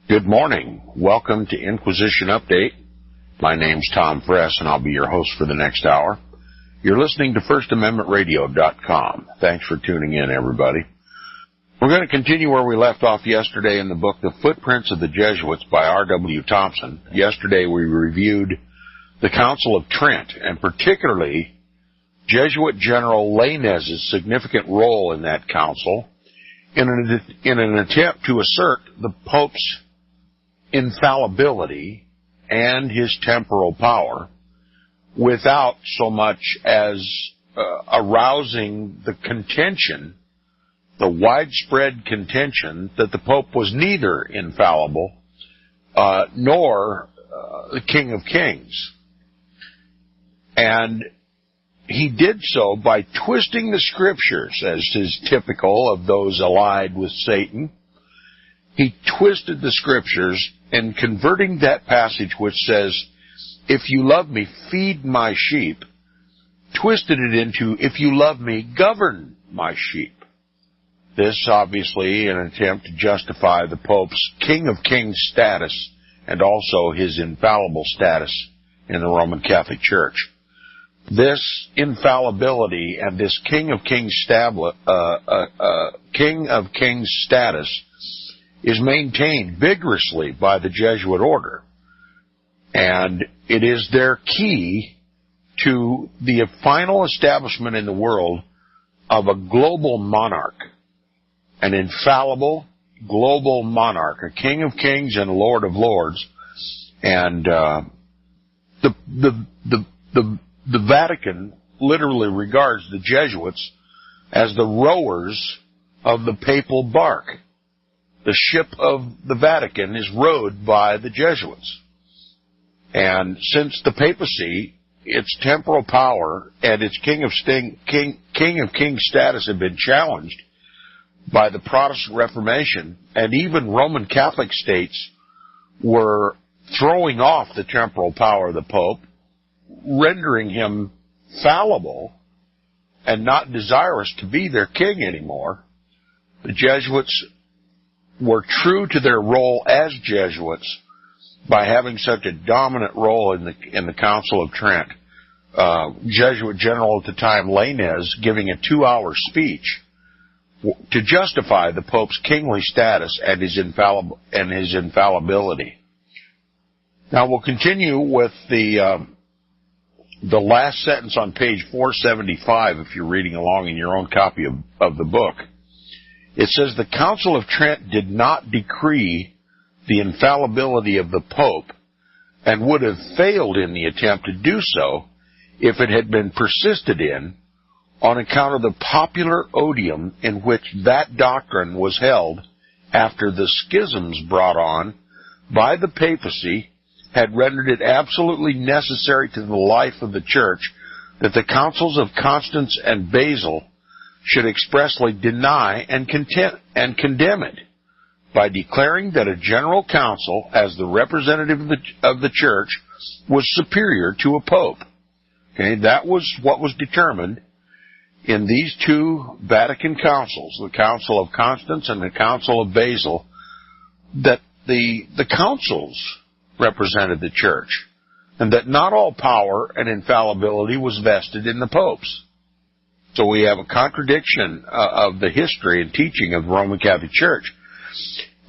Good morning. Welcome to Inquisition Update. My name's Tom Fress, and I'll be your host for the next hour. You're listening to FirstAmendmentRadio.net. Thanks for tuning in, everybody. We're going to continue where we left off yesterday in the book, The Footprints of the Jesuits by R.W. Thompson. Yesterday we reviewed the Council of Trent, and particularly Jesuit General Lainez's significant role in that council in an attempt to assert the Pope's infallibility and his temporal power without so much as arousing the contention, the widespread contention, that the Pope was neither infallible nor the King of Kings. And he did so by twisting the Scriptures, as is typical of those allied with Satan. He twisted the Scriptures and converting that passage which says, "If you love me, feed my sheep," twisted it into, "If you love me, govern my sheep." This obviously an attempt to justify the Pope's King of Kings status and also his infallible status in the Roman Catholic Church. This infallibility and this King of Kings status is maintained vigorously by the Jesuit order, and it is their key to the final establishment in the world of a global monarch, an infallible global monarch, a King of Kings and Lord of Lords. And the Vatican literally regards the Jesuits as the rowers of the papal bark. The ship of the Vatican is rowed by the Jesuits. And since the papacy, its temporal power and its King of Kings status have been challenged by the Protestant Reformation, and even Roman Catholic states were throwing off the temporal power of the Pope, rendering him fallible and not desirous to be their king anymore, the Jesuits were true to their role as Jesuits by having such a dominant role in the Council of Trent. Jesuit General at the time, Lainez, giving a 2-hour speech to justify the Pope's kingly status and his infallibility. Now we'll continue with the last sentence on page 475, if you're reading along in your own copy of the book. It says, "The Council of Trent did not decree the infallibility of the Pope, and would have failed in the attempt to do so if it had been persisted in, on account of the popular odium in which that doctrine was held after the schisms brought on by the papacy had rendered it absolutely necessary to the life of the Church that the councils of Constance and Basel should expressly deny and condemn it, by declaring that a general council, as the representative of the Church, was superior to a pope." Okay, that was what was determined in these two Vatican councils, the Council of Constance and the Council of Basel, that the councils represented the Church, and that not all power and infallibility was vested in the popes. So we have a contradiction of the history and teaching of the Roman Catholic Church.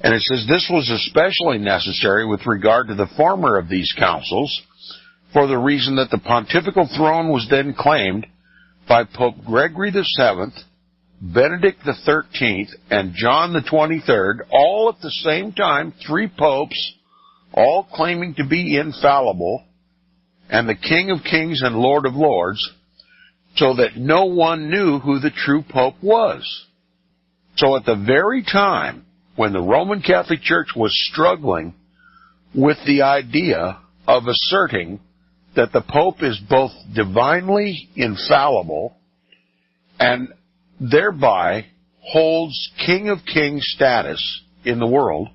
And it says this was especially necessary with regard to the former of these councils, for the reason that the pontifical throne was then claimed by Pope Gregory VII, Benedict XIII, and John the 23rd, all at the same time, 3 popes, all claiming to be infallible, and the King of Kings and Lord of Lords, so that no one knew who the true Pope was. So at the very time when the Roman Catholic Church was struggling with the idea of asserting that the Pope is both divinely infallible and thereby holds King of Kings status in the world,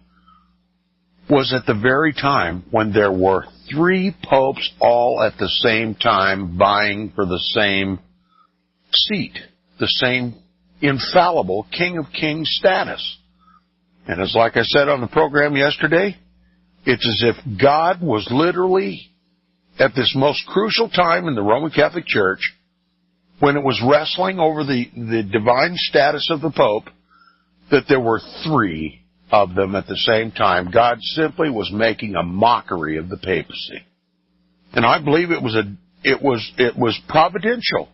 was at the very time when there were 3 popes all at the same time vying for the same seat, the same infallible King of Kings status. And it's like I said on the program yesterday, it's as if God was literally at this most crucial time in the Roman Catholic Church, when it was wrestling over the divine status of the Pope, that there were three of them at the same time. God simply was making a mockery of the papacy. And I believe it was providential.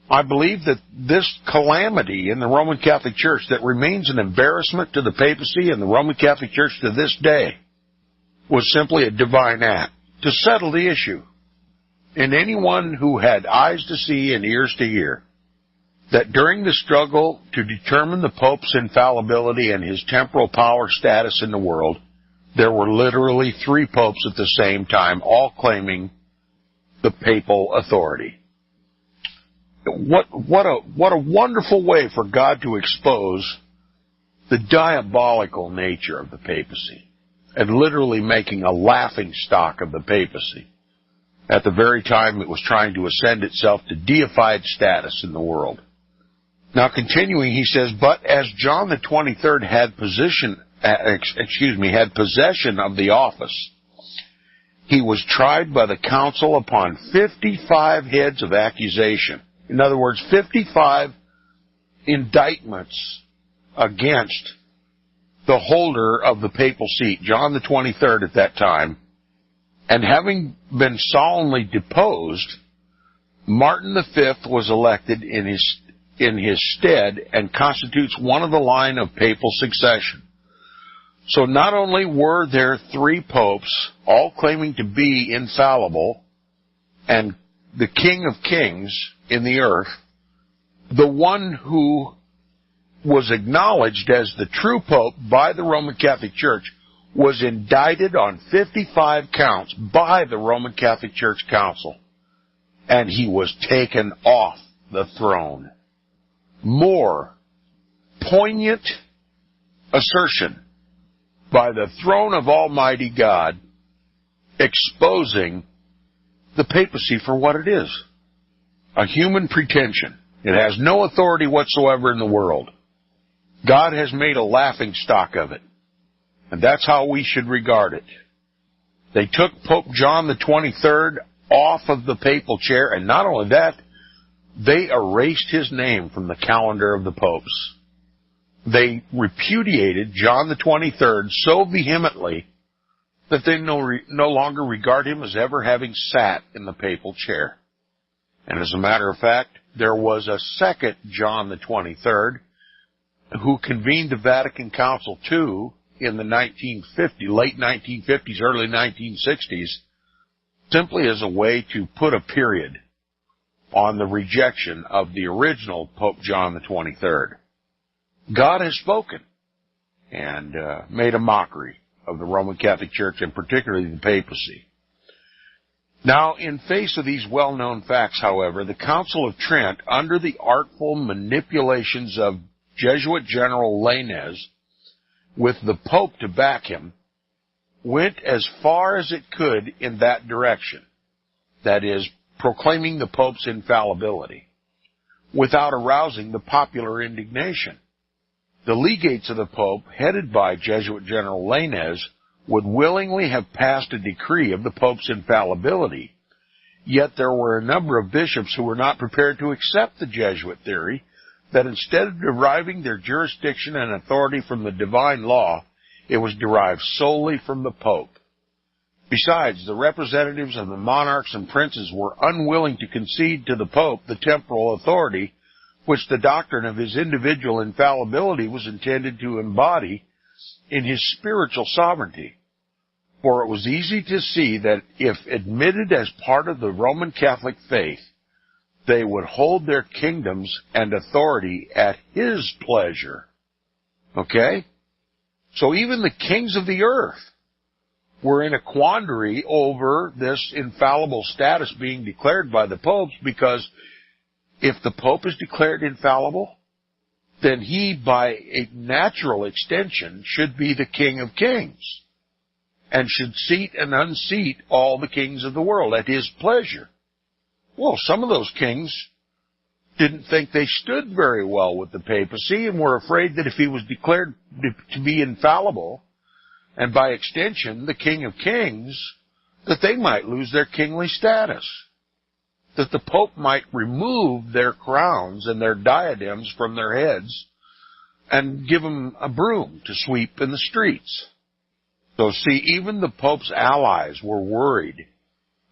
I believe that this calamity in the Roman Catholic Church that remains an embarrassment to the papacy and the Roman Catholic Church to this day was simply a divine act to settle the issue. And anyone who had eyes to see and ears to hear that during the struggle to determine the Pope's infallibility and his temporal power status in the world, there were literally three popes at the same time, all claiming the papal authority. What a wonderful way for God to expose the diabolical nature of the papacy, and literally making a laughing stock of the papacy at the very time it was trying to ascend itself to deified status in the world. Now, continuing, he says, but as John the 23rd had possession of the office, he was tried by the council upon 55 heads of accusation. In other words, 55 indictments against the holder of the papal seat, John the 23rd at that time. And having been solemnly deposed, Martin V was elected in his stead and constitutes one of the line of papal succession. So not only were there three popes, all claiming to be infallible, and the King of Kings in the earth, the one who was acknowledged as the true pope by the Roman Catholic Church was indicted on 55 counts by the Roman Catholic Church Council, and he was taken off the throne. More poignant assertion by the throne of Almighty God exposing the papacy for what it is. A human pretension. It has no authority whatsoever in the world. God has made a laughing stock of it. And that's how we should regard it. They took Pope John the 23rd off of the papal chair, and not only that, they erased his name from the calendar of the popes. They repudiated John the 23rd so vehemently that they no longer regard him as ever having sat in the papal chair. And as a matter of fact, there was a second John the 23rd who convened the Vatican Council II in the late 1950s, early 1960s, simply as a way to put a period on the rejection of the original Pope John the 23rd. God has spoken and made a mockery of the Roman Catholic Church, and particularly the papacy. Now, in face of these well-known facts, however, the Council of Trent, under the artful manipulations of Jesuit General Lainez, with the Pope to back him, went as far as it could in that direction, that is, proclaiming the Pope's infallibility, without arousing the popular indignation. The legates of the Pope, headed by Jesuit General Lainez, would willingly have passed a decree of the Pope's infallibility, yet there were a number of bishops who were not prepared to accept the Jesuit theory that instead of deriving their jurisdiction and authority from the divine law, it was derived solely from the Pope. Besides, the representatives of the monarchs and princes were unwilling to concede to the Pope the temporal authority which the doctrine of his individual infallibility was intended to embody in his spiritual sovereignty. For it was easy to see that if admitted as part of the Roman Catholic faith, they would hold their kingdoms and authority at his pleasure. Okay? So even the kings of the earth were in a quandary over this infallible status being declared by the popes, because if the Pope is declared infallible, then he, by a natural extension, should be the King of Kings and should seat and unseat all the kings of the world at his pleasure. Well, some of those kings didn't think they stood very well with the papacy and were afraid that if he was declared to be infallible, and by extension the King of Kings, that they might lose their kingly status, that the Pope might remove their crowns and their diadems from their heads and give them a broom to sweep in the streets. So see, even the Pope's allies were worried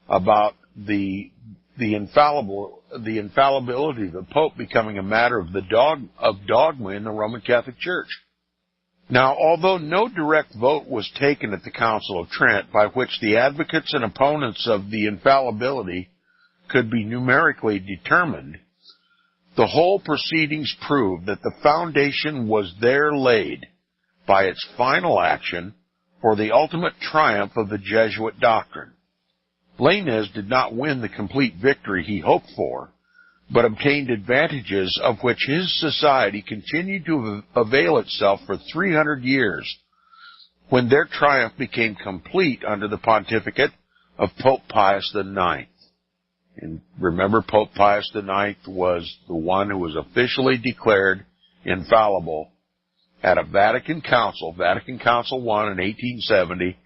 about the infallibility of the Pope becoming a matter of dogma in the Roman Catholic Church. Now, although no direct vote was taken at the Council of Trent by which the advocates and opponents of the infallibility could be numerically determined, the whole proceedings proved that the foundation was there laid by its final action for the ultimate triumph of the Jesuit doctrine. Lainez did not win the complete victory he hoped for, but obtained advantages of which his society continued to avail itself for 300 years, when their triumph became complete under the pontificate of Pope Pius IX. And remember, Pope Pius IX was the one who was officially declared infallible at a Vatican Council I in 1870,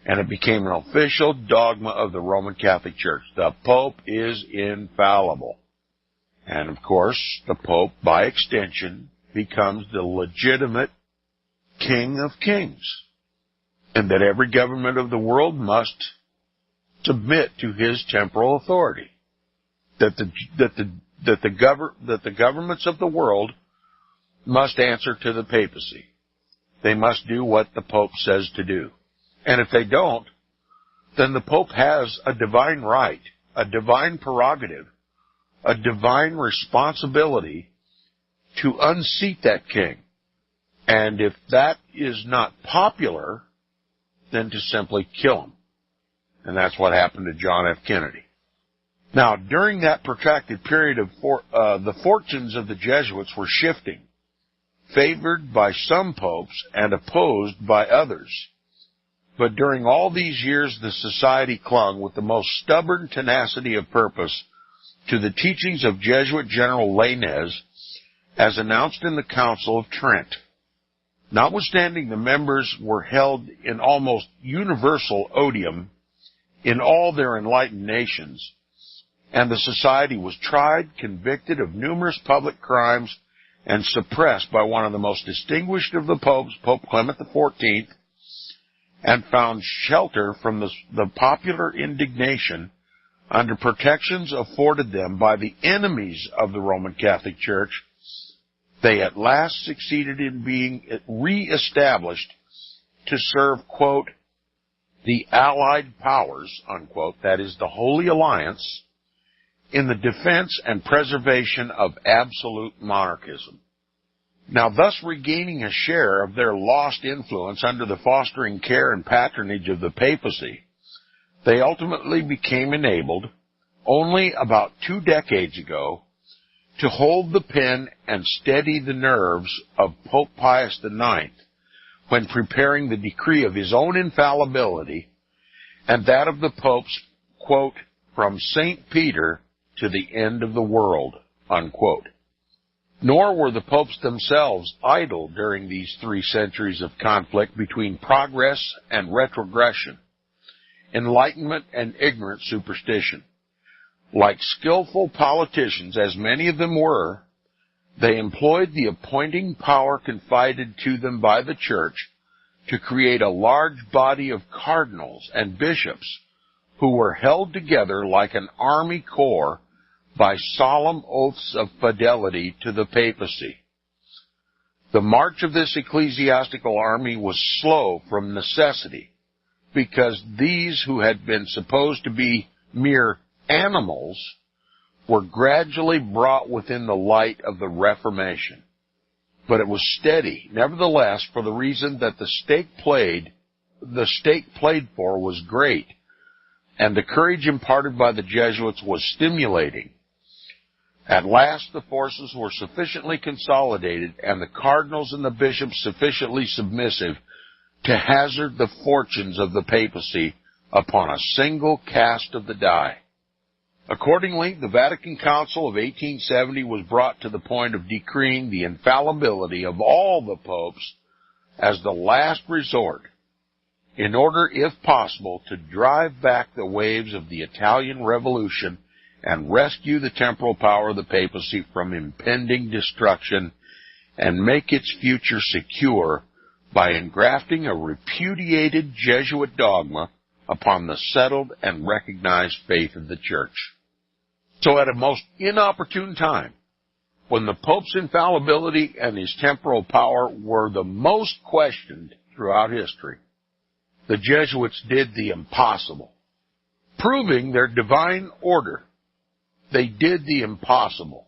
and it became an official dogma of the Roman Catholic Church. The Pope is infallible. And, of course, the Pope, by extension, becomes the legitimate King of Kings, and that every government of the world must submit to his temporal authority, that the governments of the world must answer to the papacy. They must do what the Pope says to do. And if they don't, then the Pope has a divine right, a divine prerogative, a divine responsibility to unseat that king. And if that is not popular, then to simply kill him. And that's what happened to John F. Kennedy. Now, during that protracted period the fortunes of the Jesuits were shifting, favored by some popes and opposed by others. But during all these years, the society clung with the most stubborn tenacity of purpose to the teachings of Jesuit General Lainez, as announced in the Council of Trent. Notwithstanding the members were held in almost universal odium in all their enlightened nations, and the society was tried, convicted of numerous public crimes, and suppressed by one of the most distinguished of the popes, Pope Clement XIV, and found shelter from the popular indignation under protections afforded them by the enemies of the Roman Catholic Church, they at last succeeded in being re-established to serve, quote, the Allied Powers, unquote, that is, the Holy Alliance, in the defense and preservation of absolute monarchism. Now, thus regaining a share of their lost influence under the fostering care and patronage of the papacy, they ultimately became enabled, only about 2 decades ago, to hold the pen and steady the nerves of Pope Pius IX when preparing the decree of his own infallibility and that of the popes, quote, from St. Peter to the end of the world, unquote. Nor were the popes themselves idle during these 3 centuries of conflict between progress and retrogression, enlightenment and ignorant superstition. Like skillful politicians, as many of them were, they employed the appointing power confided to them by the Church to create a large body of cardinals and bishops who were held together like an army corps by solemn oaths of fidelity to the papacy. The march of this ecclesiastical army was slow from necessity, because these who had been supposed to be mere animals were gradually brought within the light of the Reformation. But it was steady, nevertheless, for the reason that the stake played for was great, and the courage imparted by the Jesuits was stimulating. At last the forces were sufficiently consolidated, and the cardinals and the bishops sufficiently submissive to hazard the fortunes of the papacy upon a single cast of the die. Accordingly, the Vatican Council of 1870 was brought to the point of decreeing the infallibility of all the popes as the last resort, in order, if possible, to drive back the waves of the Italian Revolution and rescue the temporal power of the papacy from impending destruction and make its future secure by engrafting a repudiated Jesuit dogma upon the settled and recognized faith of the Church. So at a most inopportune time, when the Pope's infallibility and his temporal power were the most questioned throughout history, the Jesuits did the impossible, proving their divine order. They did the impossible.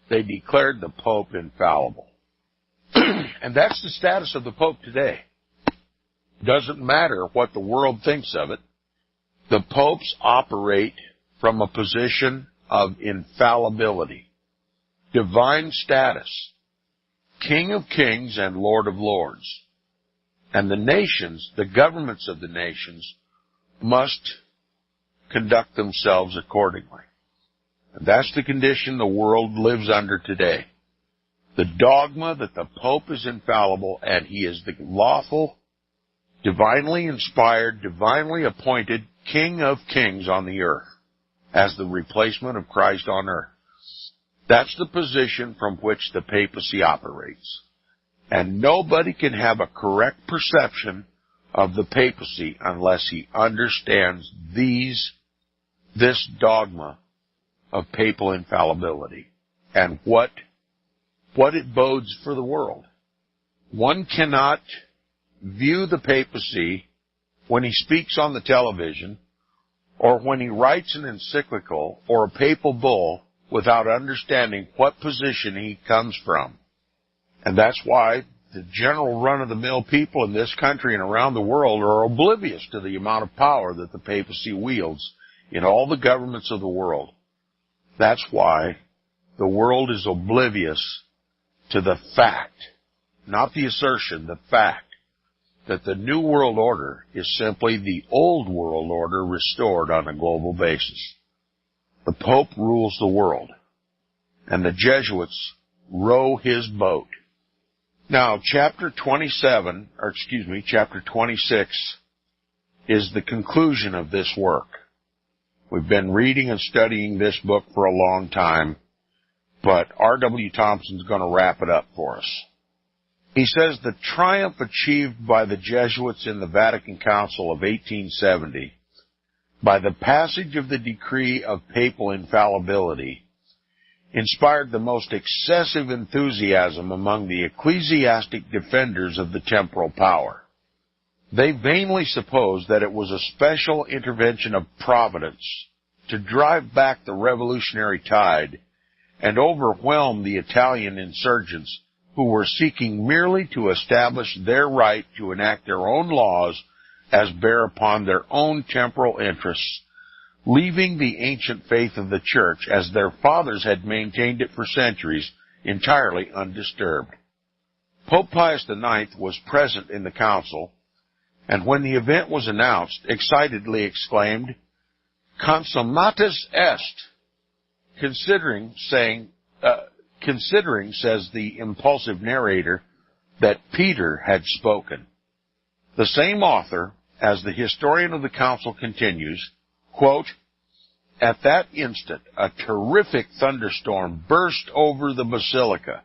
They declared the Pope infallible. And that's the status of the Pope today. Doesn't matter what the world thinks of it. The popes operate from a position of infallibility, divine status, King of kings and Lord of lords. And the nations, the governments of the nations, must conduct themselves accordingly. And that's the condition the world lives under today. The dogma that the Pope is infallible and he is the lawful, divinely inspired, divinely appointed King of kings on the earth as the replacement of Christ on earth. That's the position from which the papacy operates. And nobody can have a correct perception of the papacy unless he understands this dogma of papal infallibility and what it bodes for the world. One cannot view the papacy when he speaks on the television or when he writes an encyclical or a papal bull without understanding what position he comes from. And that's why the general run-of-the-mill people in this country and around the world are oblivious to the amount of power that the papacy wields in all the governments of the world. That's why the world is oblivious to the fact, not the assertion, the fact, that the New World Order is simply the Old World Order restored on a global basis. The Pope rules the world, and the Jesuits row his boat. Now, chapter 26 is the conclusion of this work. We've been reading and studying this book for a long time, but R.W. Thompson's going to wrap it up for us. He says the triumph achieved by the Jesuits in the Vatican Council of 1870 by the passage of the decree of papal infallibility inspired the most excessive enthusiasm among the ecclesiastic defenders of the temporal power. They vainly supposed that it was a special intervention of Providence to drive back the revolutionary tide and overwhelm the Italian insurgents who were seeking merely to establish their right to enact their own laws as bear upon their own temporal interests, leaving the ancient faith of the Church, as their fathers had maintained it for centuries, entirely undisturbed. Pope Pius IX was present in the council, and when the event was announced, excitedly exclaimed, "Consummatus est," considering, says the impulsive narrator, that Peter had spoken. The same author, as the historian of the council continues, quote, "At that instant, a terrific thunderstorm burst over the basilica.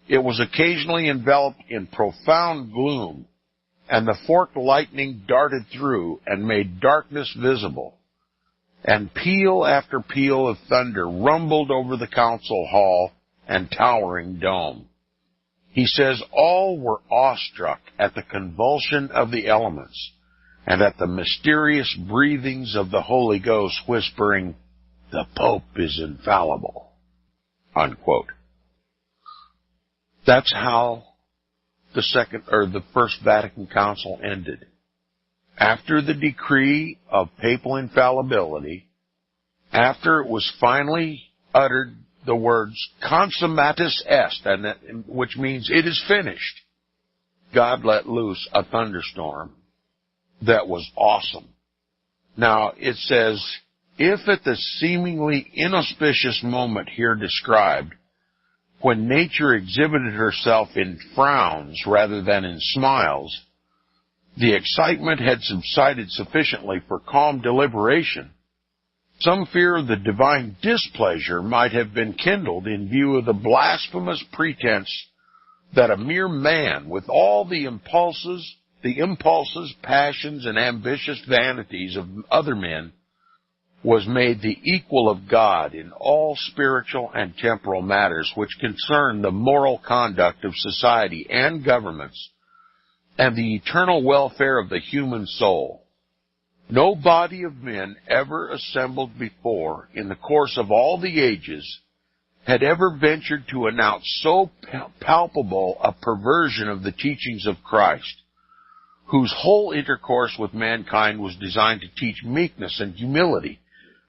It was occasionally enveloped in profound gloom, and the forked lightning darted through and made darkness visible. And peal after peal of thunder rumbled over the council hall and towering dome." He says all were awestruck at the convulsion of the elements and at the mysterious breathings of the Holy Ghost whispering, "The Pope is infallible," unquote. That's how the First Vatican Council ended. After the decree of papal infallibility, after it was finally uttered the words "consummatus est," which means it is finished, God let loose a thunderstorm that was awesome. Now, it says If at the seemingly inauspicious moment here described, when nature exhibited herself in frowns rather than in smiles, the excitement had subsided sufficiently for calm deliberation, some fear of the divine displeasure might have been kindled in view of the blasphemous pretense that a mere man with all the impulses, passions, and ambitious vanities of other men was made the equal of God in all spiritual and temporal matters which concern the moral conduct of society and governments and the eternal welfare of the human soul. No body of men ever assembled before in the course of all the ages had ever ventured to announce so palpable a perversion of the teachings of Christ, whose whole intercourse with mankind was designed to teach meekness and humility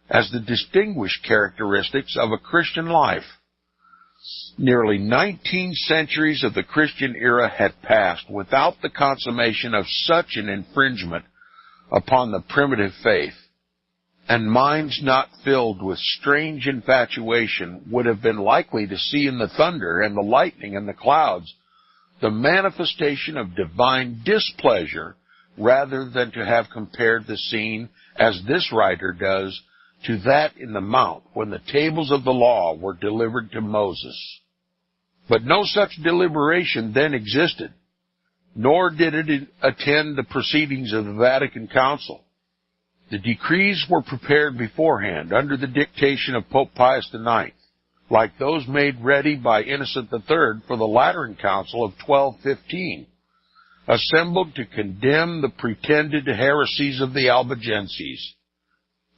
as the distinguished characteristics of a Christian life. Nearly 19 centuries of the Christian era had passed without the consummation of such an infringement upon the primitive faith, and minds not filled with strange infatuation would have been likely to see in the thunder and the lightning and the clouds the manifestation of divine displeasure rather than to have compared the scene, as this writer does, to that in the mount when the tables of the law were delivered to Moses. But no such deliberation then existed, nor did it attend the proceedings of the Vatican Council. The decrees were prepared beforehand under the dictation of Pope Pius IX, like those made ready by Innocent III for the Lateran Council of 1215, assembled to condemn the pretended heresies of the Albigenses,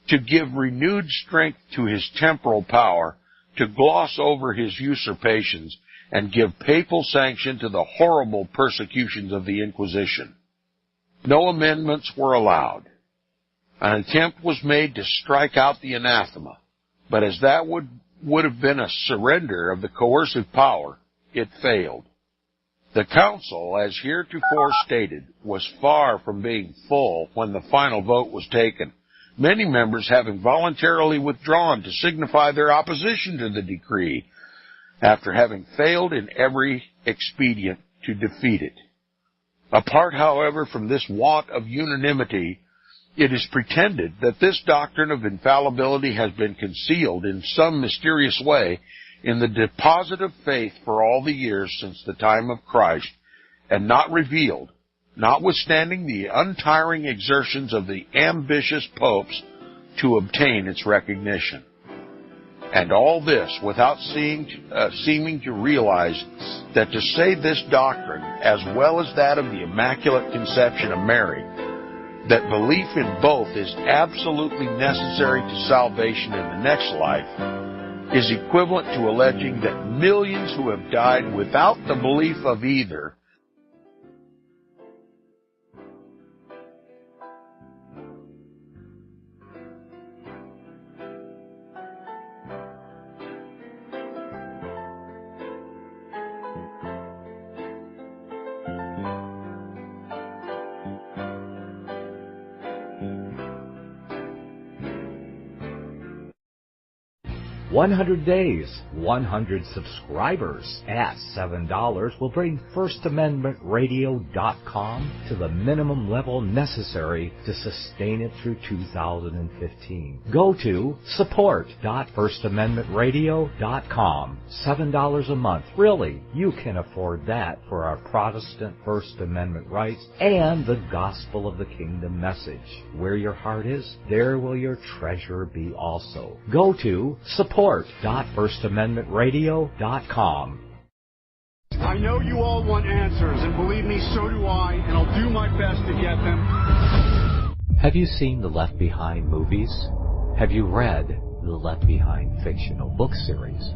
to give renewed strength to his temporal power, to gloss over his usurpations, and give papal sanction to the horrible persecutions of the Inquisition. No amendments were allowed. An attempt was made to strike out the anathema, but as that would have been a surrender of the coercive power, it failed. The council, as heretofore stated, was far from being full when the final vote was taken, many members having voluntarily withdrawn to signify their opposition to the decree, after having failed in every expedient to defeat it. Apart, however, from this want of unanimity, it is pretended that this doctrine of infallibility has been concealed in some mysterious way in the deposit of faith for all the years since the time of Christ, and not revealed, notwithstanding the untiring exertions of the ambitious popes to obtain its recognition. And all this without seeming to realize that to say this doctrine, as well as that of the Immaculate Conception of Mary, that belief in both is absolutely necessary to salvation in the next life, is equivalent to alleging that millions who have died without the belief of either $100 days, 100 subscribers at $7 will bring FirstAmendmentRadio.com to the minimum level necessary to sustain it through 2015. Go to support.FirstAmendmentRadio.com. $7 a month. Really, you can afford that for our Protestant First Amendment rights and the gospel of the kingdom message. Where your heart is, there will your treasure be also. Go to support.FirstAmendmentRadio.com. I know you all want answers, and believe me, so do I, and I'll do my best to get them. Have you seen the Left Behind movies? Have you read the Left Behind fictional book series?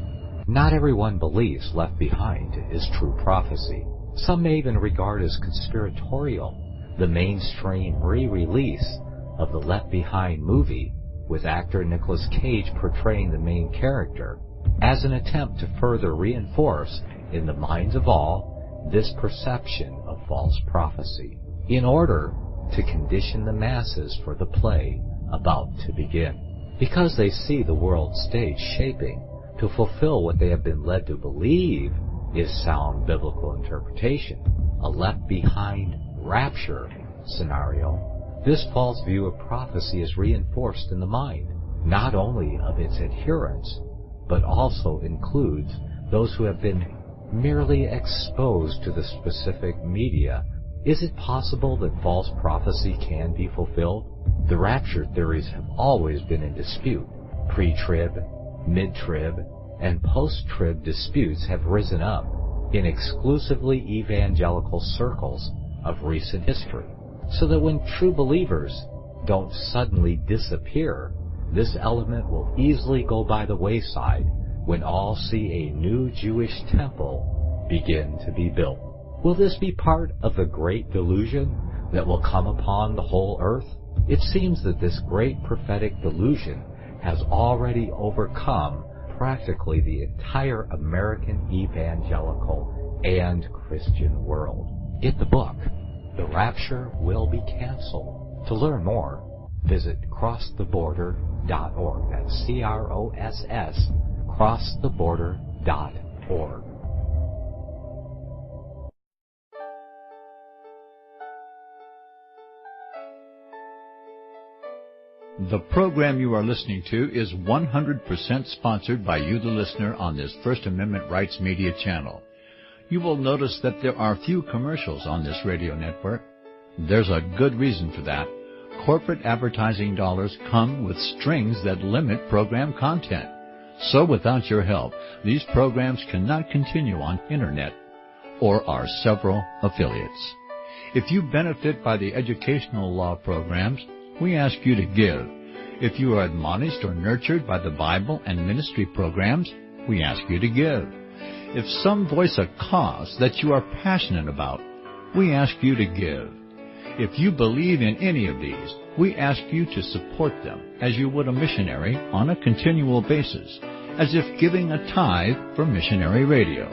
Not everyone believes Left Behind is true prophecy. Some may even regard as conspiratorial the mainstream re-release of the Left Behind movie, with actor Nicolas Cage portraying the main character, as an attempt to further reinforce in the minds of all this perception of false prophecy, in order to condition the masses for the play about to begin. Because they see the world stage shaping to fulfill what they have been led to believe is sound biblical interpretation, a left-behind rapture scenario. This false view of prophecy is reinforced in the mind, not only of its adherents, but also includes those who have been merely exposed to the specific media. Is it possible that false prophecy can be fulfilled? The rapture theories have always been in dispute. Pre-trib, mid-trib, and post-trib disputes have risen up in exclusively evangelical circles of recent history, so that when true believers don't suddenly disappear, this element will easily go by the wayside when all see a new Jewish temple begin to be built. Will this be part of the great delusion that will come upon the whole earth? It seems that this great prophetic delusion has already overcome practically the entire American evangelical and Christian world. Get the book, The Rapture Will Be Canceled. To learn more, visit crosstheborder.org. That's CROSS, crosstheborder.org. The program you are listening to is 100% sponsored by you, the listener, on this First Amendment Rights Media channel. You will notice that there are few commercials on this radio network. There's a good reason for that. Corporate advertising dollars come with strings that limit program content. So without your help, these programs cannot continue on Internet or our several affiliates. If you benefit by the educational law programs, we ask you to give. If you are admonished or nurtured by the Bible and ministry programs, we ask you to give. If some voice a cause that you are passionate about, we ask you to give. If you believe in any of these, we ask you to support them as you would a missionary on a continual basis, as if giving a tithe for missionary radio.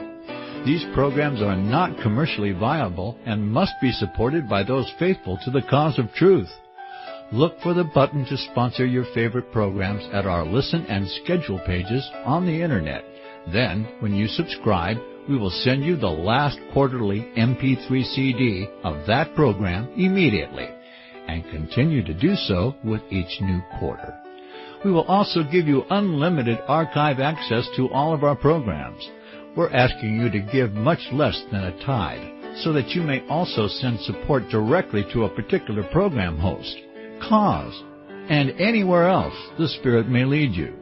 These programs are not commercially viable and must be supported by those faithful to the cause of truth. Look for the button to sponsor your favorite programs at our listen and schedule pages on the Internet. Then, when you subscribe, we will send you the last quarterly MP3 CD of that program immediately, and continue to do so with each new quarter. We will also give you unlimited archive access to all of our programs. We're asking you to give much less than a tithe, so that you may also send support directly to a particular program host, cause, and anywhere else the Spirit may lead you.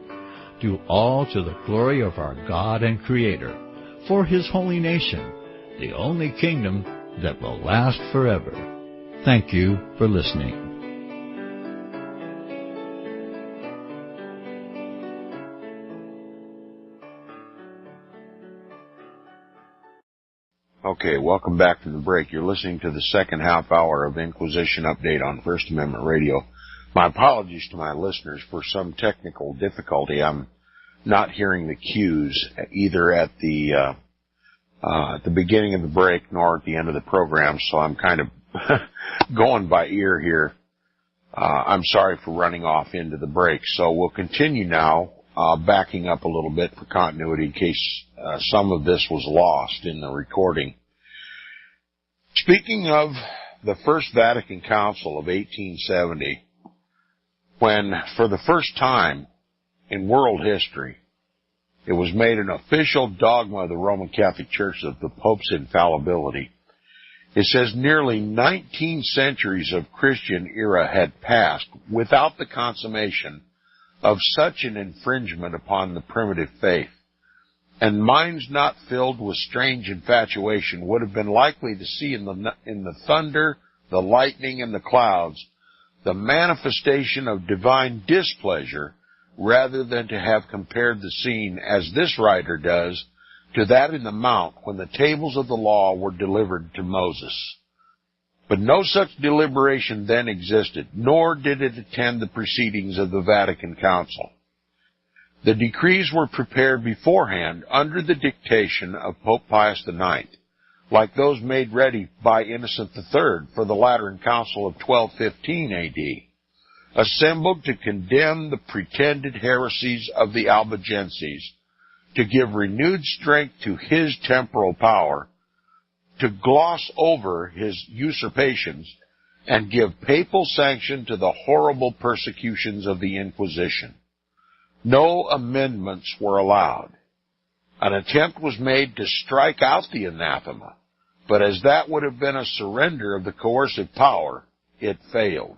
Do all to the glory of our God and Creator, for His holy nation, the only kingdom that will last forever. Thank you for listening. Okay, welcome back from the break. You're listening to the second half hour of Inquisition Update on First Amendment Radio. My apologies to my listeners for some technical difficulty. I'm not hearing the cues either at the beginning of the break nor at the end of the program, so I'm kind of going by ear here. I'm sorry for running off into the break. So we'll continue now, backing up a little bit for continuity in case some of this was lost in the recording. Speaking of the First Vatican Council of 1870, when for the first time in world history it was made an official dogma of the Roman Catholic Church of the Pope's infallibility, it says nearly 19 centuries of Christian era had passed without the consummation of such an infringement upon the primitive faith, and minds not filled with strange infatuation would have been likely to see in the thunder, the lightning, and the clouds the manifestation of divine displeasure, rather than to have compared the scene, as this writer does, to that in the mount when the tables of the law were delivered to Moses. But no such deliberation then existed, nor did it attend the proceedings of the Vatican Council. The decrees were prepared beforehand under the dictation of Pope Pius IX, like those made ready by Innocent III for the Lateran Council of 1215 A.D. assembled to condemn the pretended heresies of the Albigenses, to give renewed strength to his temporal power, to gloss over his usurpations, and give papal sanction to the horrible persecutions of the Inquisition. No amendments were allowed. An attempt was made to strike out the anathema, but as that would have been a surrender of the coercive power, it failed.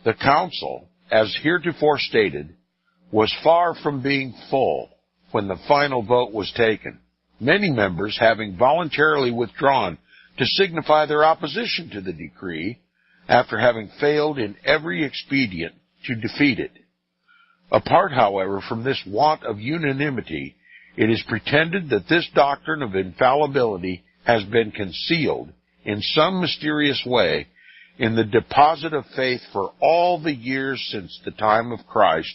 The council, as heretofore stated, was far from being full when the final vote was taken, many members having voluntarily withdrawn to signify their opposition to the decree after having failed in every expedient to defeat it. Apart, however, from this want of unanimity, it is pretended that this doctrine of infallibility has been concealed in some mysterious way in the deposit of faith for all the years since the time of Christ,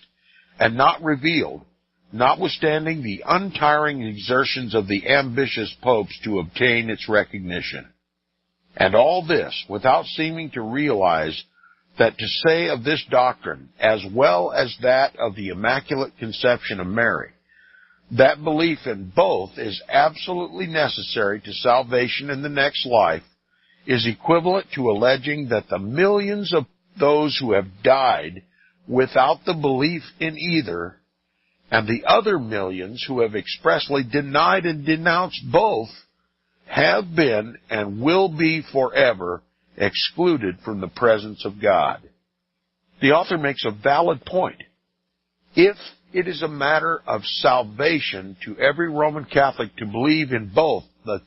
and not revealed, notwithstanding the untiring exertions of the ambitious popes to obtain its recognition. And all this without seeming to realize that to say of this doctrine, as well as that of the Immaculate Conception of Mary, that belief in both is absolutely necessary to salvation in the next life, is equivalent to alleging that the millions of those who have died without the belief in either, and the other millions who have expressly denied and denounced both, have been and will be forever excluded from the presence of God. The author makes a valid point. If it is a matter of salvation to every Roman Catholic to believe in both the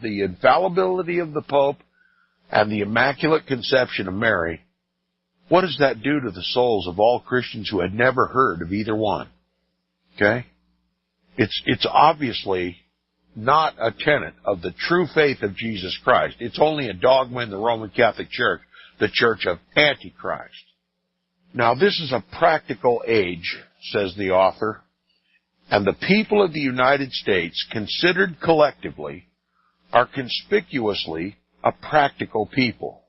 infallibility of the Pope and the Immaculate Conception of Mary, what does that do to the souls of all Christians who had never heard of either one? Okay? It's obviously not a tenet of the true faith of Jesus Christ. It's only a dogma in the Roman Catholic Church, the Church of Antichrist. Now, this is a practical age, says the author, and the people of the United States, considered collectively, are conspicuously a practical people.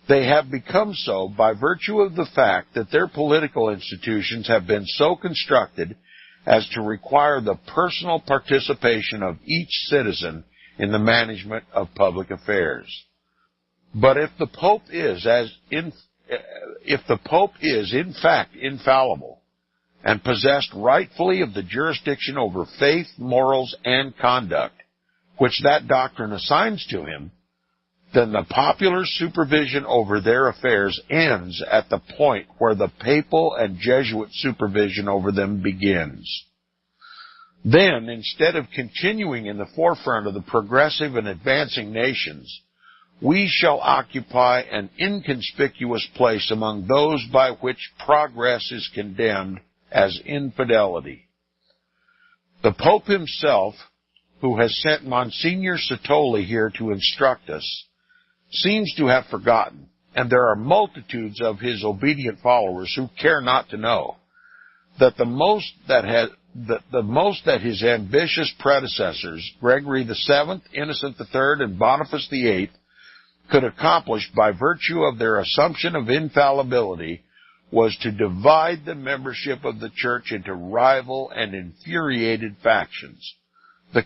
They have become so by virtue of the fact that their political institutions have been so constructed as to require the personal participation of each citizen in the management of public affairs. But if the Pope is in fact infallible and possessed rightfully of the jurisdiction over faith, morals, and conduct, which that doctrine assigns to him, then the popular supervision over their affairs ends at the point where the papal and Jesuit supervision over them begins. Then, instead of continuing in the forefront of the progressive and advancing nations, we shall occupy an inconspicuous place among those by which progress is condemned as infidelity. The Pope himself, who has sent Monsignor Satoli here to instruct us, seems to have forgotten, and there are multitudes of his obedient followers who care not to know, that the most that his ambitious predecessors, Gregory VII, Innocent III, and Boniface VIII, could accomplish by virtue of their assumption of infallibility was to divide the membership of the Church into rival and infuriated factions, the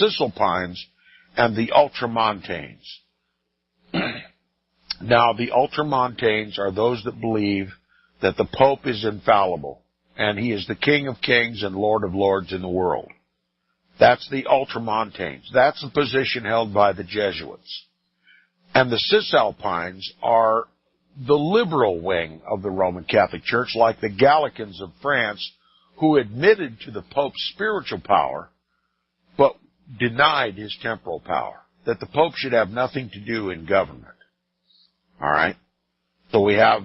Cisalpines and the Ultramontanes. Now, the Ultramontanes are those that believe that the Pope is infallible, and he is the King of Kings and Lord of Lords in the world. That's the Ultramontanes. That's the position held by the Jesuits. And the Cisalpines are the liberal wing of the Roman Catholic Church, like the Gallicans of France, who admitted to the Pope's spiritual power, but denied his temporal power, that the Pope should have nothing to do in government. All right? So we have,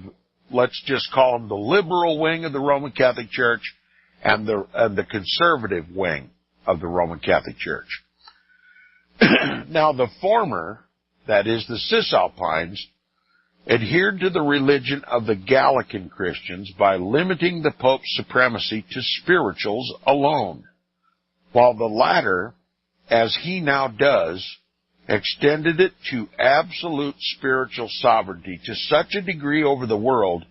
let's just call them the liberal wing of the Roman Catholic Church and the conservative wing of the Roman Catholic Church. Now, the former, that is the Cisalpines, adhered to the religion of the Gallican Christians by limiting the Pope's supremacy to spirituals alone, while the latter, as he now does, extended it to absolute spiritual sovereignty to such a degree over the world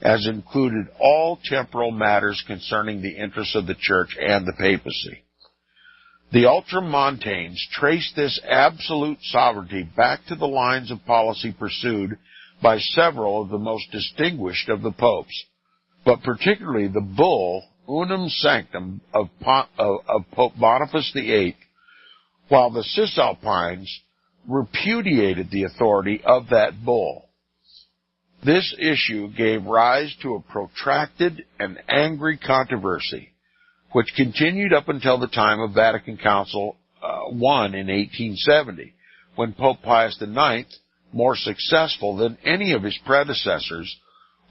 as included all temporal matters concerning the interests of the Church and the papacy. The Ultramontanes traced this absolute sovereignty back to the lines of policy pursued by several of the most distinguished of the popes, but particularly the bull Unum Sanctum of Pope Boniface VIII, while the Cisalpines repudiated the authority of that bull. This issue gave rise to a protracted and angry controversy, which continued up until the time of Vatican Council I in 1870, when Pope Pius IX, more successful than any of his predecessors,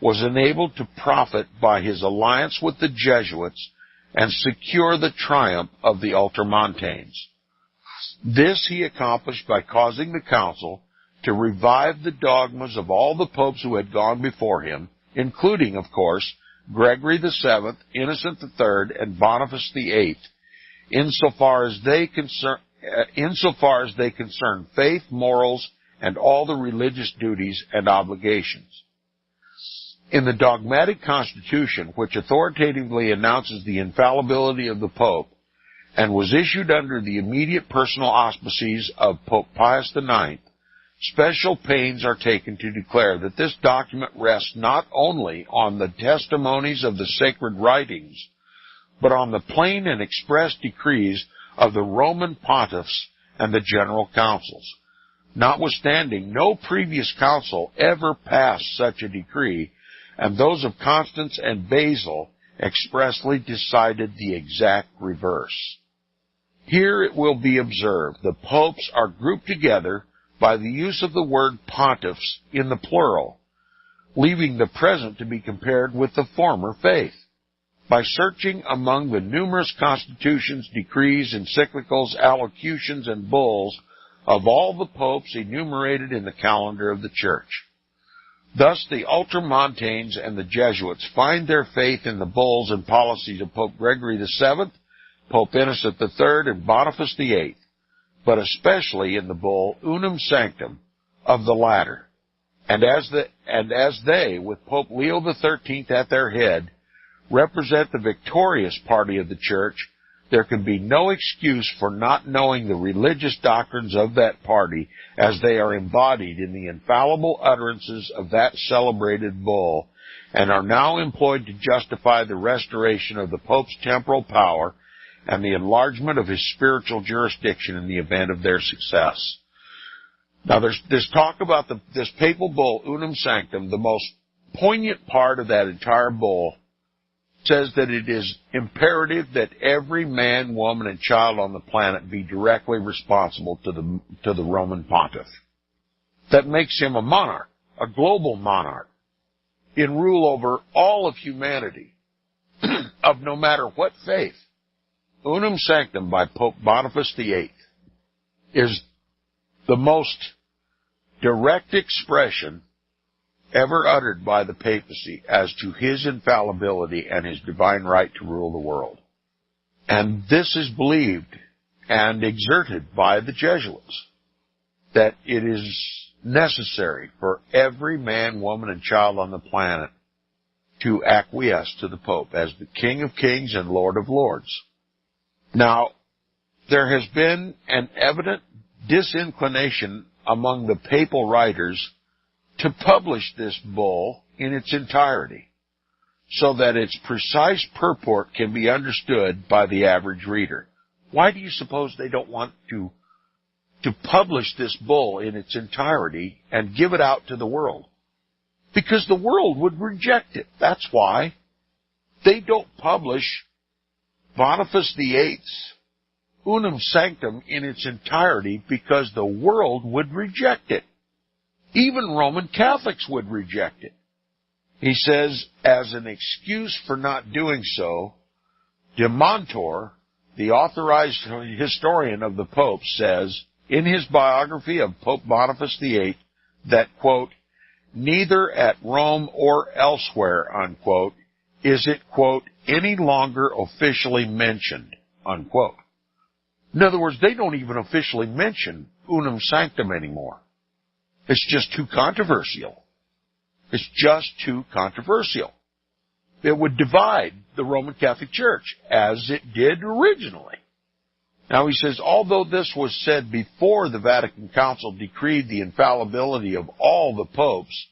was enabled to profit by his alliance with the Jesuits and secure the triumph of the Ultramontanes. This he accomplished by causing the council to revive the dogmas of all the popes who had gone before him, including, of course, Gregory VII, Innocent III, and Boniface VIII, insofar as they concern faith, morals, and all the religious duties and obligations. In the dogmatic constitution, which authoritatively announces the infallibility of the Pope, and was issued under the immediate personal auspices of Pope Pius IX, special pains are taken to declare that this document rests not only on the testimonies of the sacred writings, but on the plain and express decrees of the Roman pontiffs and the general councils. Notwithstanding, no previous council ever passed such a decree, and those of Constance and Basil expressly decided the exact reverse. Here it will be observed the popes are grouped together by the use of the word pontiffs in the plural, leaving the present to be compared with the former faith. By searching among the numerous constitutions, decrees, encyclicals, allocutions, and bulls of all the popes enumerated in the calendar of the Church. Thus the Ultramontanes and the Jesuits find their faith in the bulls and policies of Pope Gregory VII, Pope Innocent III, and Boniface VIII, but especially in the bull Unum Sanctum of the latter. And as they, with Pope Leo XIII at their head, represent the victorious party of the Church, there can be no excuse for not knowing the religious doctrines of that party as they are embodied in the infallible utterances of that celebrated bull, and are now employed to justify the restoration of the Pope's temporal power and the enlargement of his spiritual jurisdiction in the event of their success. Now there's talk about this papal bull, Unum Sanctum. The most poignant part of that entire bull says that it is imperative that every man, woman, and child on the planet be directly responsible to the Roman pontiff. That makes him a monarch, a global monarch, in rule over all of humanity, of no matter what faith. Unum Sanctum by Pope Boniface VIII is the most direct expression ever uttered by the papacy as to his infallibility and his divine right to rule the world. And this is believed and exerted by the Jesuits, that it is necessary for every man, woman, and child on the planet to acquiesce to the Pope as the King of Kings and Lord of Lords. Now, there has been an evident disinclination among the papal writers to publish this bull in its entirety, so that its precise purport can be understood by the average reader. Why do you suppose they don't want to publish this bull in its entirety and give it out to the world? Because the world would reject it. That's why. They don't publish Boniface VIII's Unum Sanctum in its entirety because the world would reject it. Even Roman Catholics would reject it. He says, as an excuse for not doing so, de Montor, the authorized historian of the Pope, says in his biography of Pope Boniface VIII that, quote, neither at Rome or elsewhere, unquote, is it, quote, any longer officially mentioned, unquote. In other words, they don't even officially mention unum sanctum anymore. It's just too controversial. It's just too controversial. It would divide the Roman Catholic Church, as it did originally. Now he says, although this was said before the Vatican Council decreed the infallibility of all the popes,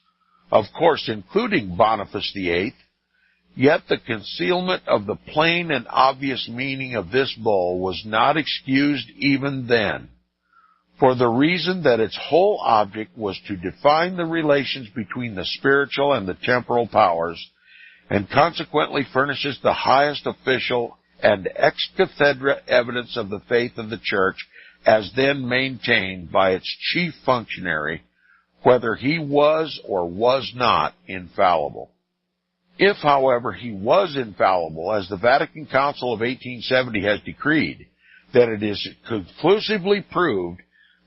of course including Boniface VIII, yet the concealment of the plain and obvious meaning of this bull was not excused even then, for the reason that its whole object was to define the relations between the spiritual and the temporal powers, and consequently furnishes the highest official and ex cathedra evidence of the faith of the Church as then maintained by its chief functionary, whether he was or was not infallible. If, however, he was infallible, as the Vatican Council of 1870 has decreed, then it is conclusively proved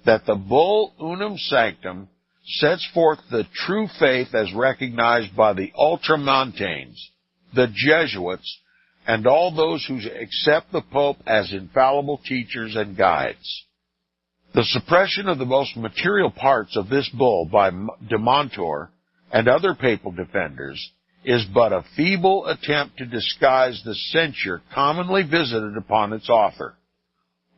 that the bull Unum Sanctum sets forth the true faith as recognized by the Ultramontanes, the Jesuits, and all those who accept the Pope as infallible teachers and guides. The suppression of the most material parts of this bull by de Montor and other papal defenders is but a feeble attempt to disguise the censure commonly visited upon its author,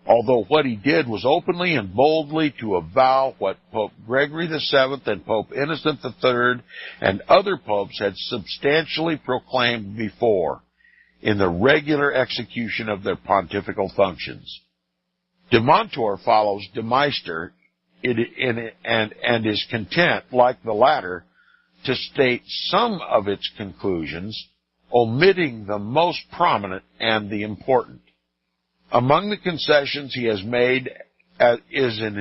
although what he did was openly and boldly to avow what Pope Gregory VII and Pope Innocent III and other popes had substantially proclaimed before in the regular execution of their pontifical functions. De Montor follows de Meister and is content, like the latter, to state some of its conclusions, omitting the most prominent and the important. Among the concessions he has made is an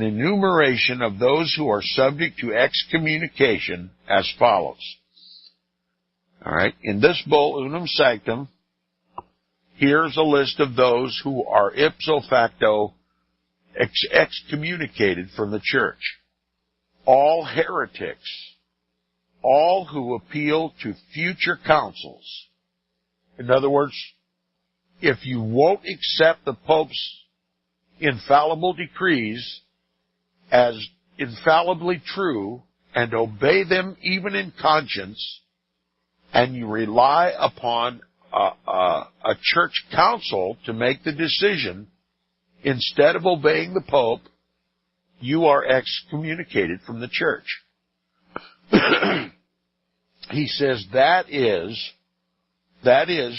enumeration of those who are subject to excommunication as follows. All right, in this bull Unum Sanctum, here's a list of those who are ipso facto excommunicated from the Church. All heretics, all who appeal to future councils. In other words, if you won't accept the Pope's infallible decrees as infallibly true and obey them even in conscience, and you rely upon a church council to make the decision instead of obeying the Pope, you are excommunicated from the Church. He says that is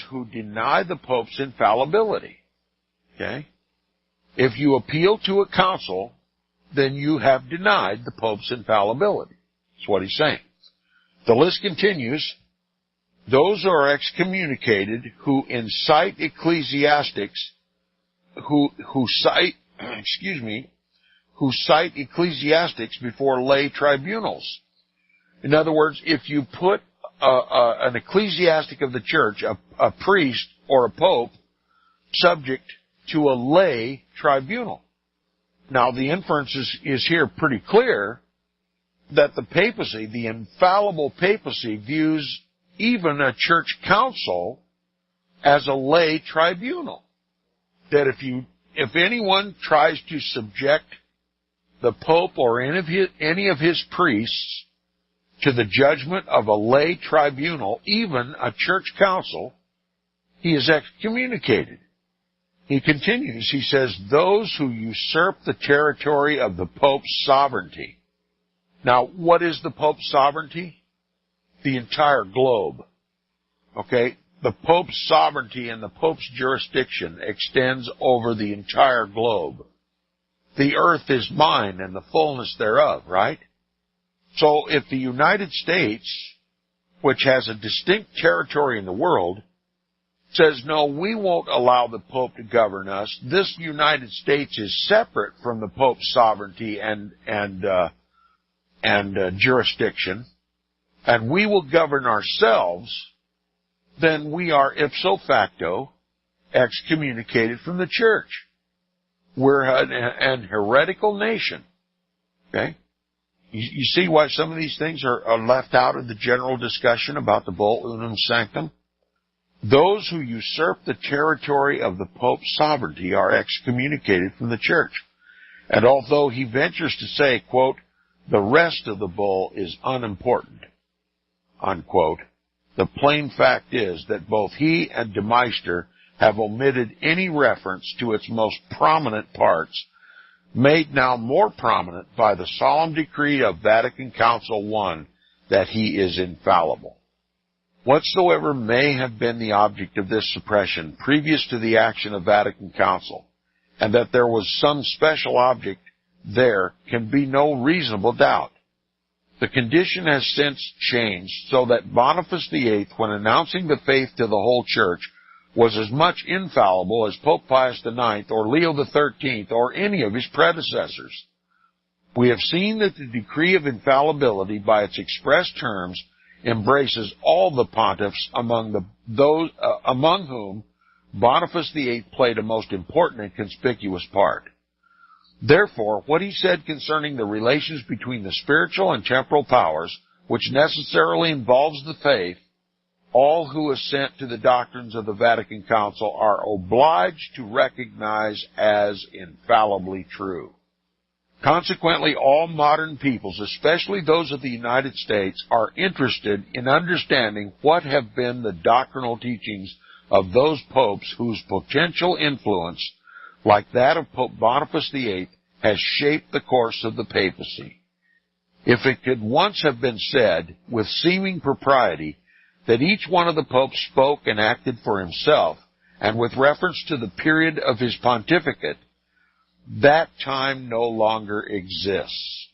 who deny the Pope's infallibility. Okay? If you appeal to a council, then you have denied the Pope's infallibility. That's what he's saying. The list continues. Those who are excommunicated who incite ecclesiastics who cite ecclesiastics before lay tribunals. In other words, if you put an ecclesiastic of the church, a priest or a pope, subject to a lay tribunal. Now, the inference is here pretty clear that the papacy, the infallible papacy, views even a church council as a lay tribunal. That if anyone tries to subject the Pope or any of his priests to the judgment of a lay tribunal, even a church council, he is excommunicated. He continues, he says, those who usurp the territory of the Pope's sovereignty. Now, what is the Pope's sovereignty? The entire globe. Okay? The Pope's sovereignty and the Pope's jurisdiction extends over the entire globe. The earth is mine and the fullness thereof, right? So if the United States, which has a distinct territory in the world, says, no, we won't allow the Pope to govern us, this United States is separate from the Pope's sovereignty and jurisdiction, and we will govern ourselves, then we are ipso facto excommunicated from the church. We're an heretical nation. Okay? You see why some of these things are left out of the general discussion about the bull Unum Sanctum? Those who usurp the territory of the Pope's sovereignty are excommunicated from the Church. And although he ventures to say, quote, the rest of the bull is unimportant, unquote, the plain fact is that both he and de Meister have omitted any reference to its most prominent parts, made now more prominent by the solemn decree of Vatican Council I that he is infallible. Whatsoever may have been the object of this suppression previous to the action of Vatican Council, and that there was some special object there, can be no reasonable doubt. The condition has since changed so that Boniface VIII, when announcing the faith to the whole Church, was as much infallible as Pope Pius IX or Leo XIII or any of his predecessors. We have seen that the decree of infallibility, by its express terms, embraces all the pontiffs among whom Boniface VIII played a most important and conspicuous part. Therefore, what he said concerning the relations between the spiritual and temporal powers, which necessarily involves the faith, all who assent to the doctrines of the Vatican Council are obliged to recognize as infallibly true. Consequently, all modern peoples, especially those of the United States, are interested in understanding what have been the doctrinal teachings of those popes whose potential influence, like that of Pope Boniface VIII, has shaped the course of the papacy. If it could once have been said, with seeming propriety, that each one of the popes spoke and acted for himself, and with reference to the period of his pontificate, that time no longer exists.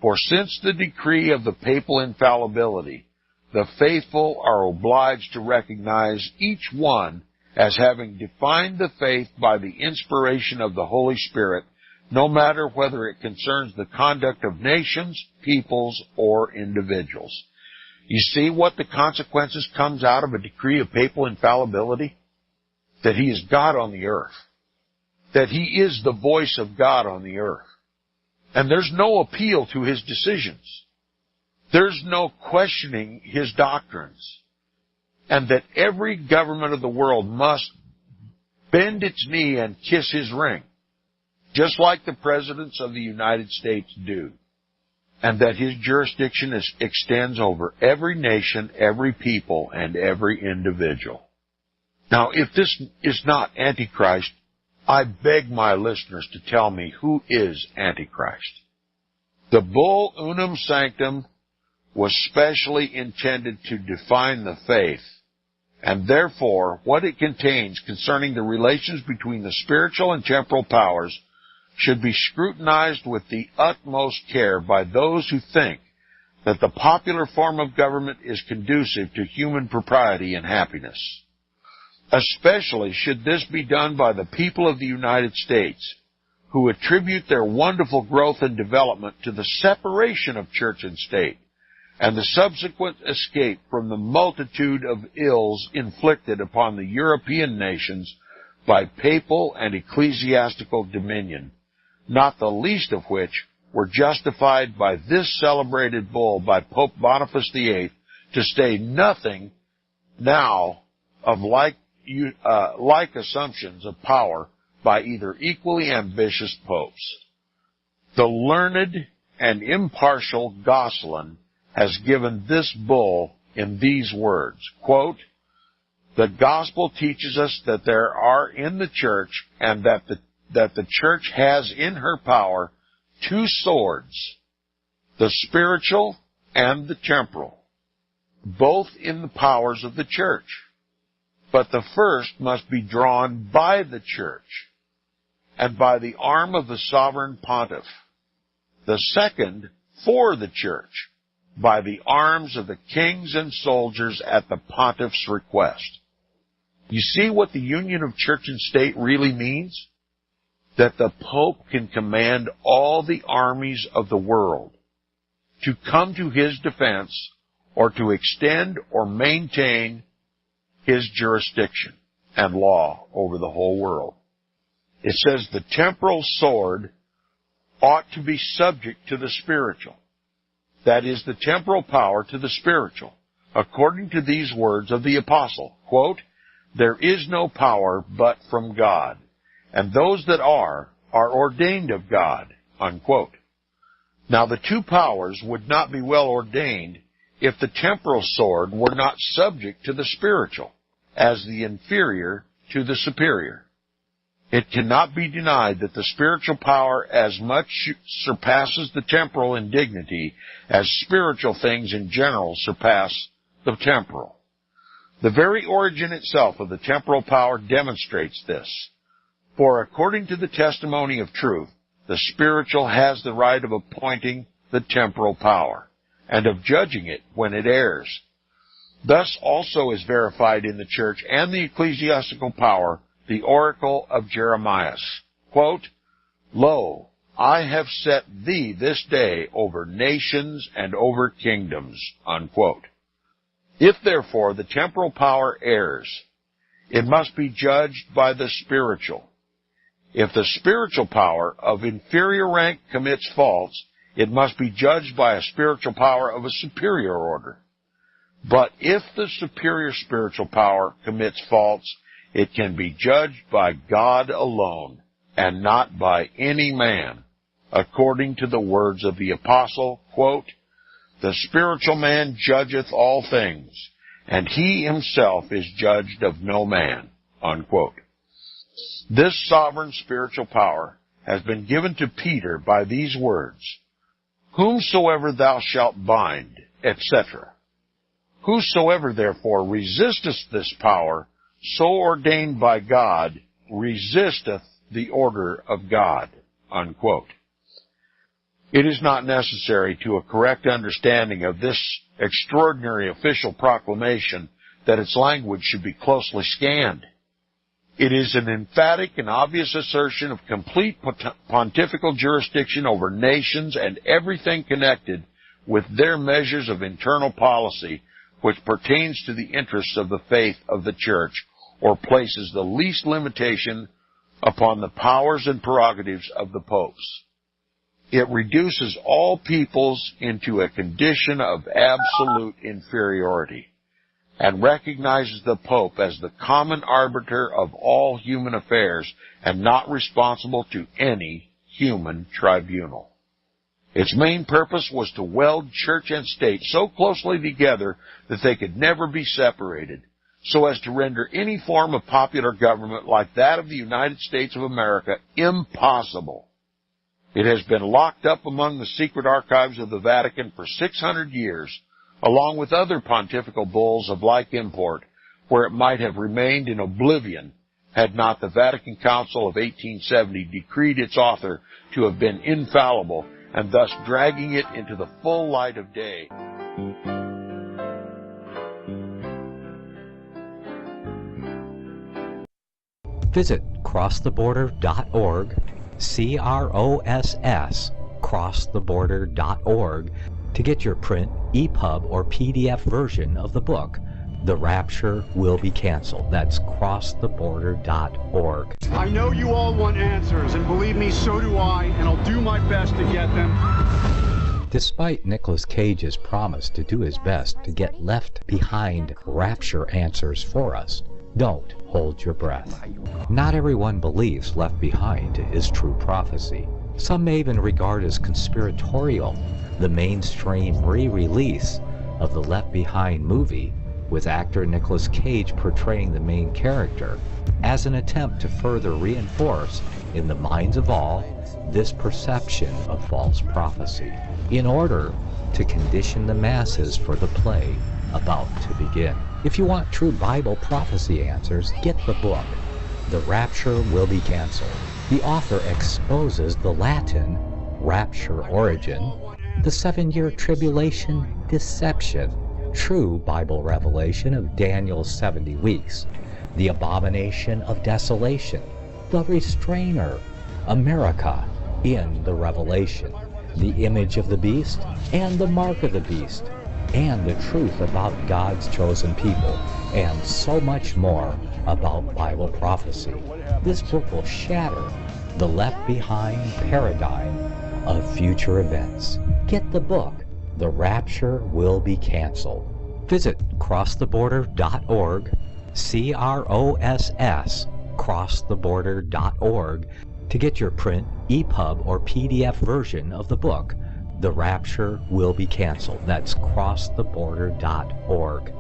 For since the decree of the papal infallibility, the faithful are obliged to recognize each one as having defined the faith by the inspiration of the Holy Spirit, no matter whether it concerns the conduct of nations, peoples, or individuals. You see what the consequences comes out of a decree of papal infallibility? That he is God on the earth. That he is the voice of God on the earth. And there's no appeal to his decisions. There's no questioning his doctrines. And that every government of the world must bend its knee and kiss his ring, just like the presidents of the United States do. And that his jurisdiction extends over every nation, every people, and every individual. Now, if this is not Antichrist, I beg my listeners to tell me who is Antichrist. The bull Unum Sanctum was specially intended to define the faith, and therefore what it contains concerning the relations between the spiritual and temporal powers should be scrutinized with the utmost care by those who think that the popular form of government is conducive to human propriety and happiness. Especially should this be done by the people of the United States, who attribute their wonderful growth and development to the separation of church and state, and the subsequent escape from the multitude of ills inflicted upon the European nations by papal and ecclesiastical dominion, not the least of which were justified by this celebrated bull by Pope Boniface VIII, to say nothing now of like assumptions of power by either equally ambitious popes. The learned and impartial Gosselin has given this bull in these words, quote, the gospel teaches us that there are in the church, and that the church has in her power, two swords, the spiritual and the temporal, both in the powers of the church. But the first must be drawn by the church and by the arm of the sovereign pontiff. The second for the church by the arms of the kings and soldiers at the pontiff's request. You see what the union of church and state really means? That the Pope can command all the armies of the world to come to his defense or to extend or maintain his jurisdiction and law over the whole world. It says the temporal sword ought to be subject to the spiritual. That is, the temporal power to the spiritual, according to these words of the apostle, quote, there is no power but from God, and those that are ordained of God, unquote. Now the two powers would not be well ordained if the temporal sword were not subject to the spiritual, as the inferior to the superior. It cannot be denied that the spiritual power as much surpasses the temporal in dignity as spiritual things in general surpass the temporal. The very origin itself of the temporal power demonstrates this. For according to the testimony of truth, the spiritual has the right of appointing the temporal power, and of judging it when it errs. Thus also is verified in the church and the ecclesiastical power the oracle of Jeremiah, quote, Lo, I have set thee this day over nations and over kingdoms, unquote. If therefore the temporal power errs, it must be judged by the spiritual. If the spiritual power of inferior rank commits faults, it must be judged by a spiritual power of a superior order. But if the superior spiritual power commits faults, it can be judged by God alone, and not by any man, according to the words of the apostle, quote, The spiritual man judgeth all things, and he himself is judged of no man, unquote. This sovereign spiritual power has been given to Peter by these words, Whomsoever thou shalt bind, etc. Whosoever therefore resisteth this power, so ordained by God, resisteth the order of God, unquote. It is not necessary to a correct understanding of this extraordinary official proclamation that its language should be closely scanned. It is an emphatic and obvious assertion of complete pontifical jurisdiction over nations and everything connected with their measures of internal policy, which pertains to the interests of the faith of the Church, or places the least limitation upon the powers and prerogatives of the popes. It reduces all peoples into a condition of absolute inferiority, and recognizes the Pope as the common arbiter of all human affairs and not responsible to any human tribunal. Its main purpose was to weld church and state so closely together that they could never be separated, so as to render any form of popular government like that of the United States of America impossible. It has been locked up among the secret archives of the Vatican for 600 years, along with other pontifical bulls of like import, where it might have remained in oblivion had not the Vatican Council of 1870 decreed its author to have been infallible, and thus dragging it into the full light of day. Visit crosstheborder.org, CROSS, crosstheborder.org, to get your print, EPUB, or PDF version of the book, The Rapture Will Be Canceled. That's crosstheborder.org. I know you all want answers, and believe me, so do I, and I'll do my best to get them. Despite Nicolas Cage's promise to do his best to get left behind rapture answers for us, don't hold your breath. Not everyone believes Left Behind is true prophecy. Some may even regard as conspiratorial the mainstream re-release of the Left Behind movie, with actor Nicolas Cage portraying the main character, as an attempt to further reinforce in the minds of all this perception of false prophecy, in order to condition the masses for the play about to begin. If you want true Bible prophecy answers, get the book, The Rapture Will Be Canceled. The author exposes the Latin rapture origin, the 7-year tribulation deception, true Bible revelation of Daniel's 70 weeks, the abomination of desolation, the restrainer, America in the Revelation, the image of the beast and the mark of the beast, and the truth about God's chosen people, and so much more about Bible prophecy. This book will shatter the Left Behind paradigm of future events. Get the book, The Rapture Will Be Canceled. Visit crosstheborder.org, CROSS, crosstheborder.org, to get your print, EPUB, or PDF version of the book, The Rapture Will Be Canceled. That's crosstheborder.org.